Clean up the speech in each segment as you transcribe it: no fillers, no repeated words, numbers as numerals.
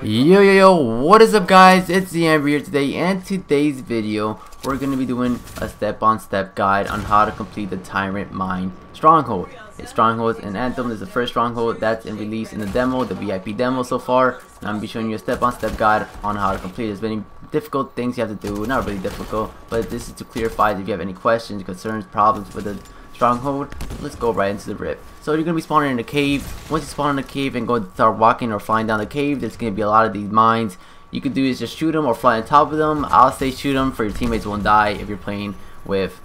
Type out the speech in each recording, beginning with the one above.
Yo, what is up guys, it's the Amber here today, and today's video we're going to be doing a step-on-step guide on how to complete the Tyrant mine Stronghold. Stronghold in Anthem is the first Stronghold that's in release in the demo, the VIP demo so far, and I'm going to be showing you a step-on-step guide on how to complete it. There's many difficult things you have to do, not really difficult, but this is to clarify if you have any questions, concerns, problems with the Stronghold. Let's go right into the rip. So you're gonna be spawning in a cave. Once you spawn in a cave and go start walking or flying down the cave, there's gonna be a lot of these mines. You could do is just shoot them or fly on top of them. I'll say shoot them for your teammates won't die if you're playing with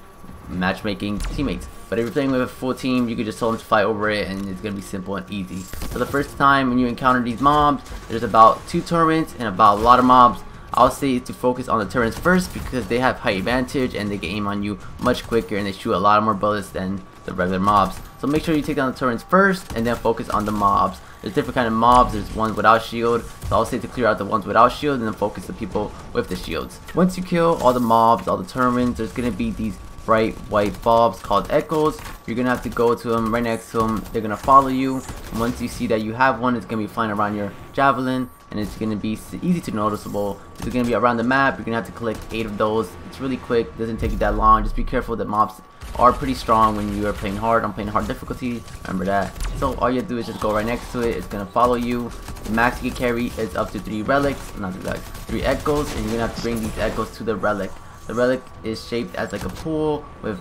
matchmaking teammates. But if you're playing with a full team, you could just tell them to fly over it and it's gonna be simple and easy. So the first time when you encounter these mobs, there's about 2 turrets and about a lot of mobs. I'll say to focus on the turrets first because they have high advantage and they can aim on you much quicker and they shoot a lot more bullets than the regular mobs. So make sure you take down the turrets first and then focus on the mobs. There's different kind of mobs. There's ones without shield. So I'll say to clear out the ones without shield and then focus the people with the shields. Once you kill all the mobs, all the turrets, there's gonna be these bright white bulbs called echoes. You're gonna have to go to them, right next to them. They're gonna follow you. And once you see that you have one, it's gonna be flying around your javelin and it's gonna be easy to noticeable. It's gonna be around the map. You're gonna have to collect 8 of those. It's really quick, doesn't take you that long. Just be careful that mobs are pretty strong when you are playing hard. I'm playing hard difficulty, remember that. So all you have to do is just go right next to it. It's gonna follow you. The max you can carry is up to 3 relics, not 3 relics, 3 echoes, and you're gonna have to bring these echoes to the relic. The relic is shaped as like a pool with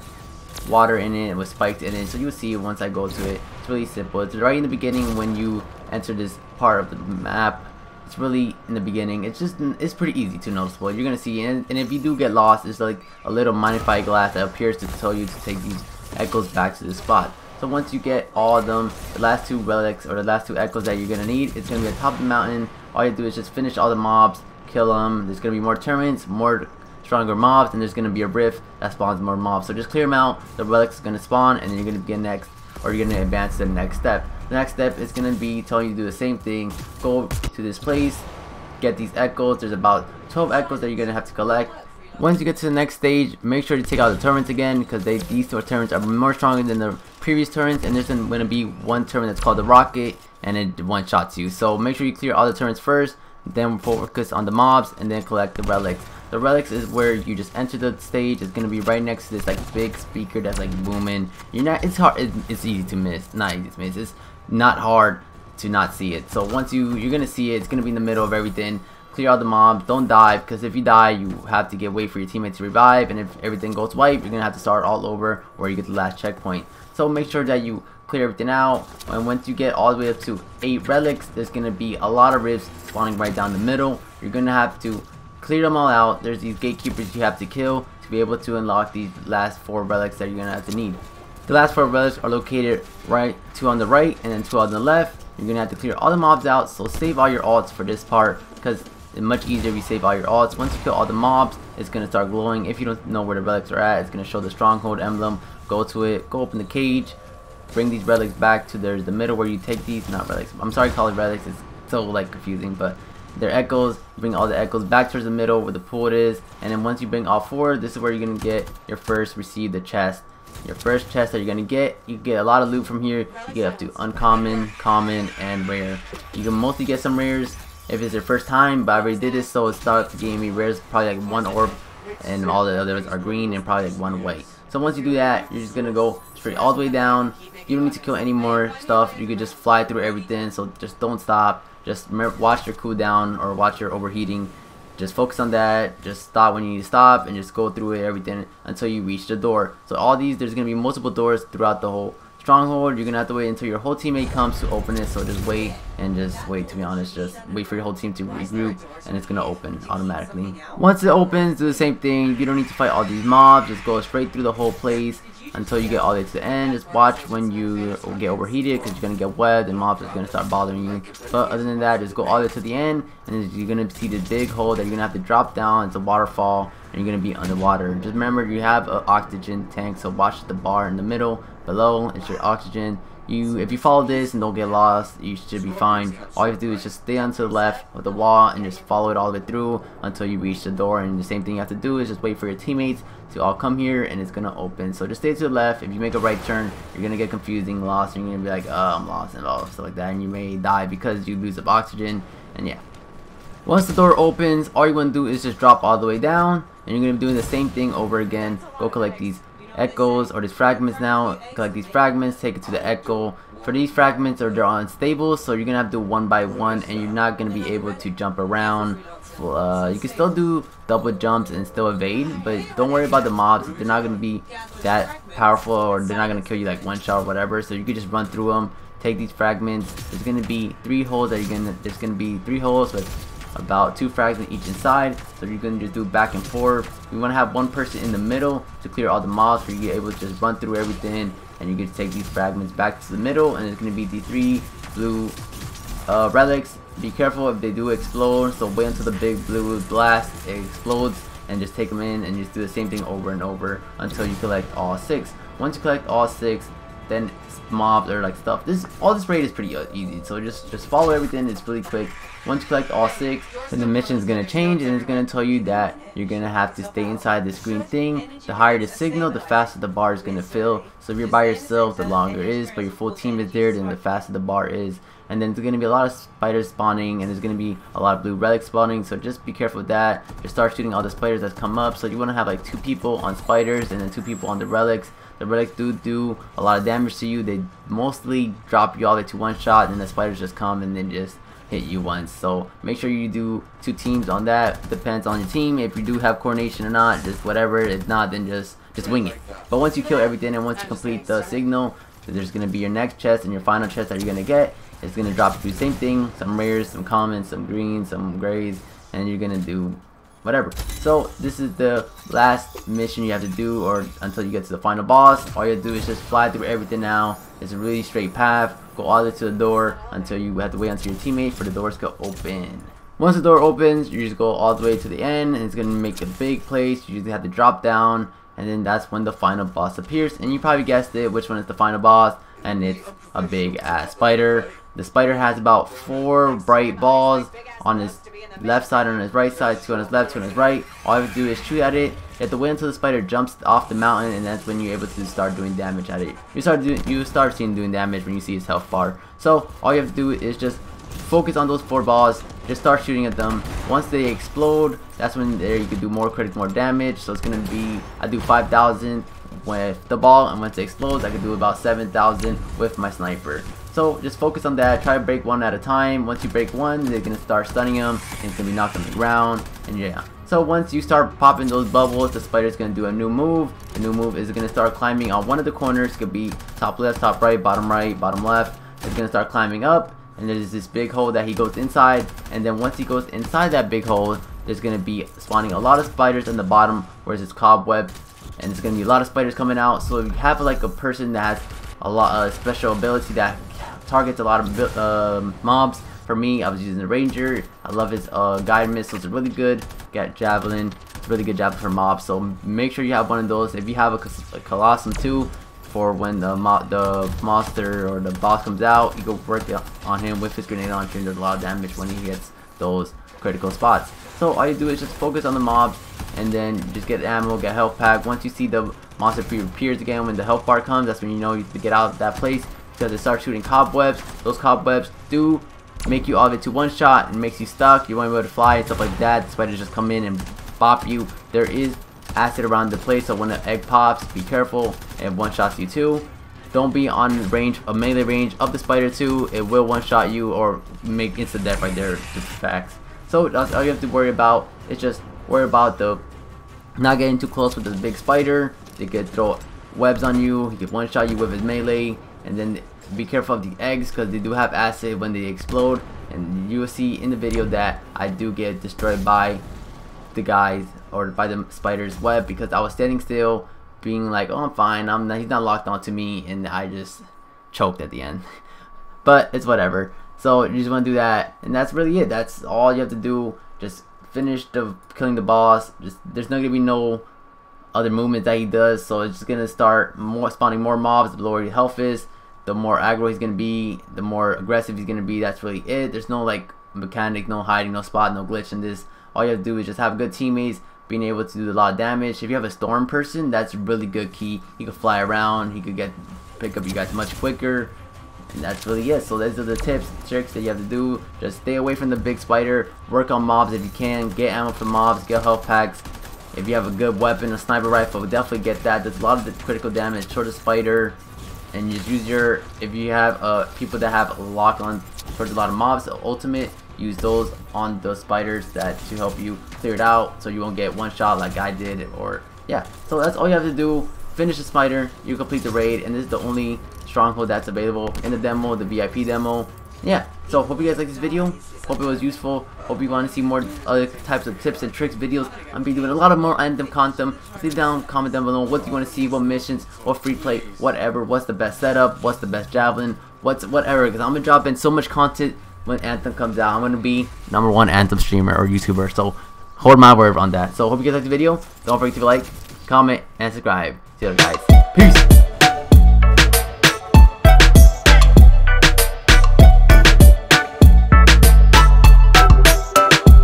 water in it and with spikes in it, so you'll see it once I go to it. It's really simple. It's right in the beginning when you enter this part of the map. It's really in the beginning. It's pretty easy to noticeable. You're gonna see, and if you do get lost, it's like a little magnified glass that appears to tell you to take these echoes back to the spot. So once you get all of them, the last 2 relics or the last 2 echoes that you're gonna need, it's gonna be at the top of the mountain. All you do is just finish all the mobs, kill them. There's gonna be more turrets, more stronger mobs, and there's gonna be a rift that spawns more mobs. So just clear them out. The relics is gonna spawn, and then you're gonna begin next, or you're gonna advance to the next step. The next step is gonna be telling you to do the same thing. Go to this place, get these echoes. There's about 12 echoes that you're gonna have to collect. Once you get to the next stage, make sure to take out the turrets again because these 2 turrets are more stronger than the previous turrets, and there's gonna be one turret that's called the rocket, and it one-shots you. So make sure you clear all the turrets first, then focus on the mobs, and then collect the relics. The relics is where you just enter the stage. It's gonna be right next to this like big speaker that's like booming. It's hard. It's easy to miss. Not easy to miss. It's not hard to not see it. So once you're gonna see it, it's gonna be in the middle of everything. Clear all the mobs. Don't die, because if you die, you have to wait for your teammates to revive, and if everything goes white, you're gonna have to start all over where you get the last checkpoint. So make sure that you clear everything out, and once you get all the way up to 8 relics, there's gonna be a lot of rifts spawning right down the middle. You're gonna have to clear them all out. There's these gatekeepers you have to kill to be able to unlock these last 4 relics that you're gonna have to need. The last 4 relics are located 2 on the right and then 2 on the left. You're gonna have to clear all the mobs out, so save all your ults for this part because it's much easier if you save all your ults. Once you kill all the mobs, it's gonna start glowing. If you don't know where the relics are at, it's gonna show the Stronghold emblem. Go to it, go open the cage, bring these relics back to the middle where you take these, not relics, I'm sorry, call it relics, it's so like confusing, but they're echoes. Bring all the echoes back towards the middle where the pool is, and then once you bring all 4, this is where you're gonna get your first receive the chest. Your first chest that you're gonna get, you get a lot of loot from here. You get up to uncommon, common, and rare. You can mostly get some rares if it's your first time, but I already did this, so it starts the game. Rares probably like 1 orb, and all the others are green and probably like 1 white. So once you do that, you're just gonna go straight all the way down. You don't need to kill any more stuff. You could just fly through everything, so just don't stop. Just watch your cooldown or watch your overheating. Just focus on that. Just stop when you need to stop and just go through it, everything until you reach the door. So all these, there's gonna be multiple doors throughout the whole Stronghold. You're gonna have to wait until your whole teammate comes to open it. So just wait and just wait. To be honest, just wait for your whole team to regroup and it's gonna open automatically. Once it opens, do the same thing. You don't need to fight all these mobs. Just go straight through the whole place until you get all the way to the end. Just watch when you get overheated because you're gonna get wet and mobs are gonna start bothering you. But other than that, just go all the way to the end, and you're gonna see the big hole that you're gonna have to drop down. It's a waterfall, and you're gonna be underwater. Just remember, you have an oxygen tank, so watch the bar in the middle below. It's your oxygen. If you follow this and don't get lost, you should be fine. All you have to do is just stay on to the left of the wall and just follow it all the way through until you reach the door. And the same thing you have to do is just wait for your teammates to all come here and it's gonna open. So just stay to the left. If you make a right turn, you're gonna get confusing, lost, and you're gonna be like, oh, I'm lost and all stuff like that, and you may die because you lose up oxygen. And yeah, Once the door opens, all you want to do is just drop all the way down, and you're going to be doing the same thing over again. Go collect these echoes or these fragments now. Collect these fragments, take it to the echo. For these fragments, they're unstable, so you're going to have to do one by one, and you're not going to be able to jump around. You can still do double jumps and still evade, but don't worry about the mobs. They're not going to be that powerful, or they're not going to kill you like one shot or whatever, so you can just run through them. Take these fragments. There's going to be 3 holes that there's going to be 3 holes with about 2 fragments each inside, so you're going to just do back and forth. You want to have one person in the middle to clear all the mobs, where you're able to just run through everything, and you can take these fragments back to the middle, and it's going to be the 3 blue relics. Be careful if they do explode, so wait until the big blue blast explodes and just take them in, and just do the same thing over and over until you collect all 6. Once you collect all 6, then mobs or like stuff. All this raid is pretty easy, so just follow everything. It's really quick. Once you collect all 6, then the mission is gonna change, and it's gonna tell you that you're gonna have to stay inside this green thing. The higher the signal, the faster the bar is gonna fill. So if you're by yourself, the longer it is, but your full team is there, then the faster the bar is. And then there's gonna be a lot of spiders spawning, and there's gonna be a lot of blue relics spawning, so just be careful with that. Just start shooting all the spiders that come up. So you want to have like 2 people on spiders and then 2 people on the relics. The relics do a lot of damage to you. They mostly drop you all the way to 1 shot, and the spiders just come and then just hit you once. So make sure you do 2 teams on that. Depends on your team if you do have coordination or not. Just whatever. If not, then just wing it. But once you kill everything and once you complete the signal, there's gonna be your next chest and your final chest that you're gonna get. It's gonna drop you the same thing, some rares, some commons, some greens, some grays, and you're gonna do whatever. So this is the last mission you have to do, or until you get to the final boss. All you have to do is just fly through everything now. It's a really straight path. Go all the way to the door until you have to wait until your teammate for the doors to open. Once the door opens, you just go all the way to the end, and it's gonna make a big place. You just have to drop down, and then that's when the final boss appears. And you probably guessed it, which one is the final boss, and it's a big ass spider. The spider has about 4 bright balls on his left side, on his right side, 2 on his left, 2 on his right. All you have to do is shoot at it. You have to wait until the spider jumps off the mountain, and that's when you're able to start doing damage at it. You start seeing doing damage when you see his health bar. So all you have to do is just focus on those 4 balls. Just start shooting at them. Once they explode, that's when there you can do more critical, more damage. So it's gonna be, I do 5,000 with the ball, and once it explodes, I can do about 7,000 with my sniper. So just focus on that. Try to break 1 at a time. Once you break 1, they're gonna start stunning him, and it's gonna be knocked on the ground. And yeah. So once you start popping those bubbles, the spider's gonna do a new move. The new move is gonna start climbing on one of the corners. It could be top left, top right, bottom left. It's gonna start climbing up, and there's this big hole that he goes inside. And then once he goes inside that big hole, there's gonna be spawning a lot of spiders in the bottom, where it's cobweb, and it's gonna be a lot of spiders coming out. So if you have like a person that has a lot of special ability that targets a lot of mobs. For me, I was using the ranger. I love his guide missiles. Are really good. Got javelin. It's really good javelin for mobs. So make sure you have one of those. If you have a colossum too, for when the monster or the boss comes out, you go work on him with his grenade launcher, and does a lot of damage when he hits those critical spots. So all you do is just focus on the mobs, and then just get ammo, get health pack. Once you see the monster reappears again, when the health bar comes, that's when you know you have to get out of that place, because they start shooting cobwebs. Those cobwebs do make you all get to 1 shot and makes you stuck. You won't be able to fly and stuff like that. The spiders just come in and bop you. There is acid around the place, so when the egg pops, be careful, and 1-shots you too. Don't be on range, a melee range of the spider too. It will 1-shot you or make instant death right there. Just facts. So that's all you have to worry about. It's just worry about the not getting too close with the big spider. They could throw webs on you. He could 1-shot you with his melee. And then be careful of the eggs, because they do have acid when they explode. And you will see in the video that I do get destroyed by the guys, or by the spider's web, because I was standing still being like, oh, I'm fine, he's not locked onto me, and I just choked at the end. But it's whatever. So you just want to do that, and that's really it. That's all you have to do. Just finish killing the boss. There's not gonna be no other movements that he does, so it's just gonna start spawning more mobs. The lower your health is, the more aggro he's gonna be, the more aggressive he's gonna be. That's really it. There's no like mechanic, no hiding, no spot, no glitch in this. All you have to do is just have good teammates, being able to do a lot of damage. If you have a storm person, that's a really good key. He could fly around, he could pick up you guys much quicker. And that's really it. So those are the tips, tricks that you have to do. Just stay away from the big spider. Work on mobs if you can. Get ammo from mobs. Get health packs. If you have a good weapon, a sniper rifle, definitely get that. There's a lot of the critical damage towards the spider. And just use your, if you have people that have a lock on towards a lot of mobs, the ultimate, use those on those spiders that to help you clear it out so you won't get one shot like I did. Or yeah, so that's all you have to do. Finish the spider, you complete the raid, and this is the only stronghold that's available in the demo, the VIP demo. Yeah, so hope you guys like this video. Hope it was useful. Hope you want to see more other types of tips and tricks videos. I'm be doing a lot of more Anthem content. Leave down, comment down below what you want to see, what missions, what free play, whatever. What's the best setup? What's the best javelin? What's whatever? Because I'm gonna drop in so much content when Anthem comes out. I'm gonna be #1 Anthem streamer or YouTuber. So hold my word on that. So hope you guys like the video. Don't forget to like, comment, and subscribe. See you guys. Peace.